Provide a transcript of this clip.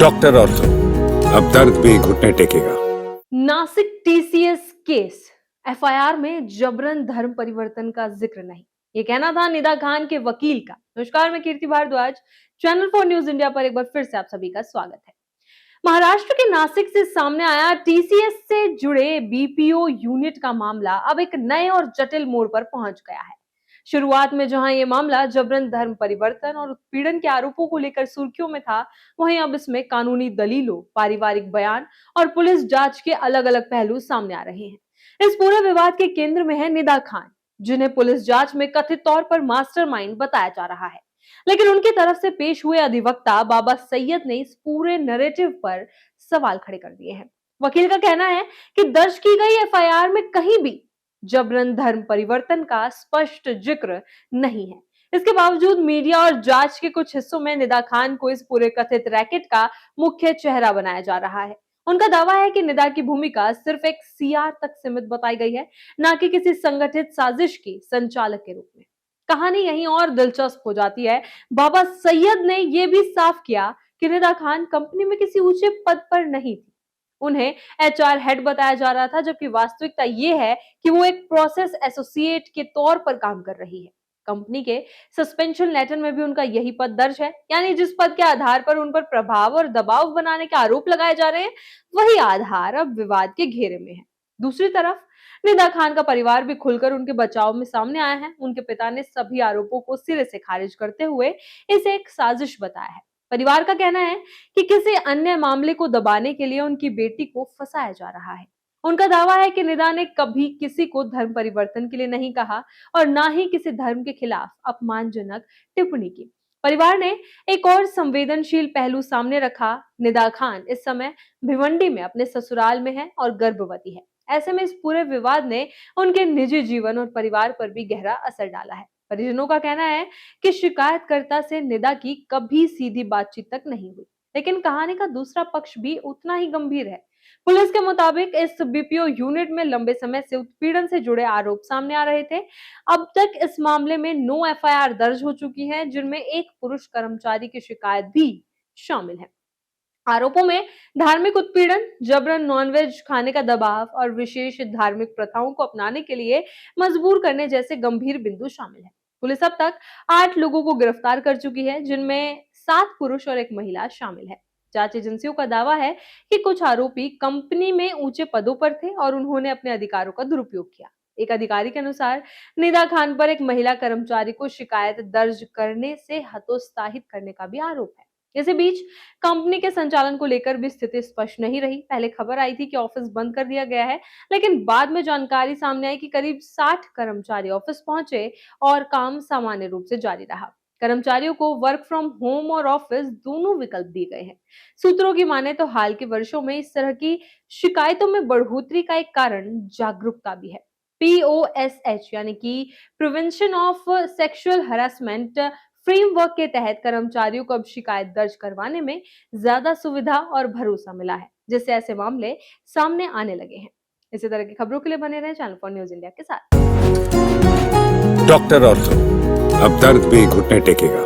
Doctor ortho, अब दर्द भी घुटने टेकेगा। नासिक टीसीएस केस एफआईआर में जबरन धर्म परिवर्तन का जिक्र नहीं, ये कहना था निदा खान के वकील का। नमस्कार, मैं कीर्ति भारद्वाज, चैनल 4 न्यूज इंडिया पर एक बार फिर से आप सभी का स्वागत है। महाराष्ट्र के नासिक से सामने आया टीसीएस से जुड़े बीपीओ यूनिट का मामला अब एक नए और जटिल मोड़ पर पहुंच गया है। शुरुआत में जहां ये मामला जबरन धर्म परिवर्तन और उत्पीड़न के आरोपों को लेकर सुर्खियों में था, वहीं अब इसमें कानूनी दलीलों, पारिवारिक बयान और पुलिस जांच के अलग-अलग पहलू सामने आ रहे हैं। इस पूरे विवाद के केंद्र में है निदा खान, जिन्हें पुलिस जांच में कथित तौर पर मास्टरमाइंड बताया जा रहा है। लेकिन उनकी तरफ से पेश हुए अधिवक्ता बाबा सैयद ने इस पूरे नैरेटिव पर सवाल खड़े कर दिए हैं। वकील का कहना है कि दर्ज की गई एफआईआर में कहीं भी जबरन धर्म परिवर्तन का स्पष्ट जिक्र नहीं है। इसके बावजूद मीडिया और जांच के कुछ हिस्सों में निदा खान को इस पूरे कथित रैकेट का मुख्य चेहरा बनाया जा रहा है। उनका दावा है कि निदा की भूमिका सिर्फ एक सीआर तक सीमित बताई गई है, न कि किसी संगठित साजिश की संचालक के रूप में। कहानी यहीं और दिलचस्प हो जाती है। बाबा सैयद ने यह भी साफ किया कि निदा खान कंपनी में किसी ऊंचे पद पर नहीं थी। उन्हें एचआर हेड बताया जा रहा था, जबकि वास्तविकता यह है कि वो एक प्रोसेस एसोसिएट के तौर पर काम कर रही है। कंपनी के सस्पेंशन लेटर में भी उनका यही पद दर्ज है, यानी जिस पद के आधार पर उन पर प्रभाव और दबाव बनाने के आरोप लगाए जा रहे हैं, वही आधार अब विवाद के घेरे में है। दूसरी तरफ निदा खान का परिवार भी खुलकर उनके बचाव में सामने आया है। उनके पिता ने सभी आरोपों को सिरे से खारिज करते हुए इसे एक साजिश बताया है। परिवार का कहना है कि किसी अन्य मामले को दबाने के लिए उनकी बेटी को फंसाया जा रहा है। उनका दावा है कि निदा ने कभी किसी को धर्म परिवर्तन के लिए नहीं कहा और ना ही किसी धर्म के खिलाफ अपमानजनक टिप्पणी की। परिवार ने एक और संवेदनशील पहलू सामने रखा। निदा खान इस समय भिवंडी में अपने ससुराल में है और गर्भवती है। ऐसे में इस पूरे विवाद ने उनके निजी जीवन और परिवार पर भी गहरा असर डाला है। परिजनों का कहना है कि शिकायतकर्ता से निदा की कभी सीधी बातचीत तक नहीं हुई, लेकिन कहानी का दूसरा पक्ष भी उतना ही गंभीर है। पुलिस के मुताबिक इस बीपीओ यूनिट में लंबे समय से उत्पीड़न से जुड़े आरोप सामने आ रहे थे। अब तक इस मामले में 9 एफआईआर दर्ज हो चुकी हैं, जिनमें एक पुरुष कर्मचारी की शिकायत भी शामिल है। आरोपों में धार्मिक उत्पीड़न, जबरन नॉनवेज खाने का दबाव और विशेष धार्मिक प्रथाओं को अपनाने के लिए मजबूर करने जैसे गंभीर बिंदु शामिल हैं। पुलिस अब तक 8 लोगों को गिरफ्तार कर चुकी है, जिनमें 7 पुरुष और 1 महिला शामिल है। जांच एजेंसियों का दावा है कि कुछ आरोपी कंपनी में ऊंचे पदों पर थे और उन्होंने अपने अधिकारों का दुरुपयोग किया। एक अधिकारी के अनुसार निदा खान पर एक महिला कर्मचारी को शिकायत दर्ज करने से हतोत्साहित करने का भी आरोप है। इसी बीच कंपनी के संचालन को लेकर भी स्थिति स्पष्ट नहीं रही। पहले खबर आई थी कि ऑफिस बंद कर दिया गया है, लेकिन बाद में जानकारी सामने आई कि करीब 60 कर्मचारी ऑफिस पहुंचे और काम सामान्य रूप से जारी रहा। कर्मचारियों को वर्क फ्रॉम होम और ऑफिस दोनों विकल्प दिए गए हैं। सूत्रों की माने तो हाल के वर्षों में इस तरह की शिकायतों में बढ़ोतरी का एक कारण जागरूकता भी है। पीओएसएच यानी कि prevention of sexual harassment framework के तहत कर्मचारियों को अब शिकायत दर्ज करवाने में ज्यादा सुविधा और भरोसा मिला है, जिससे ऐसे मामले सामने आने लगे हैं। इसी तरह की खबरों के लिए बने रहें चैनल 4 न्यूज इंडिया के साथ। डॉक्टर ऑर्थो, अब दर्द भी घुटने टेकेगा।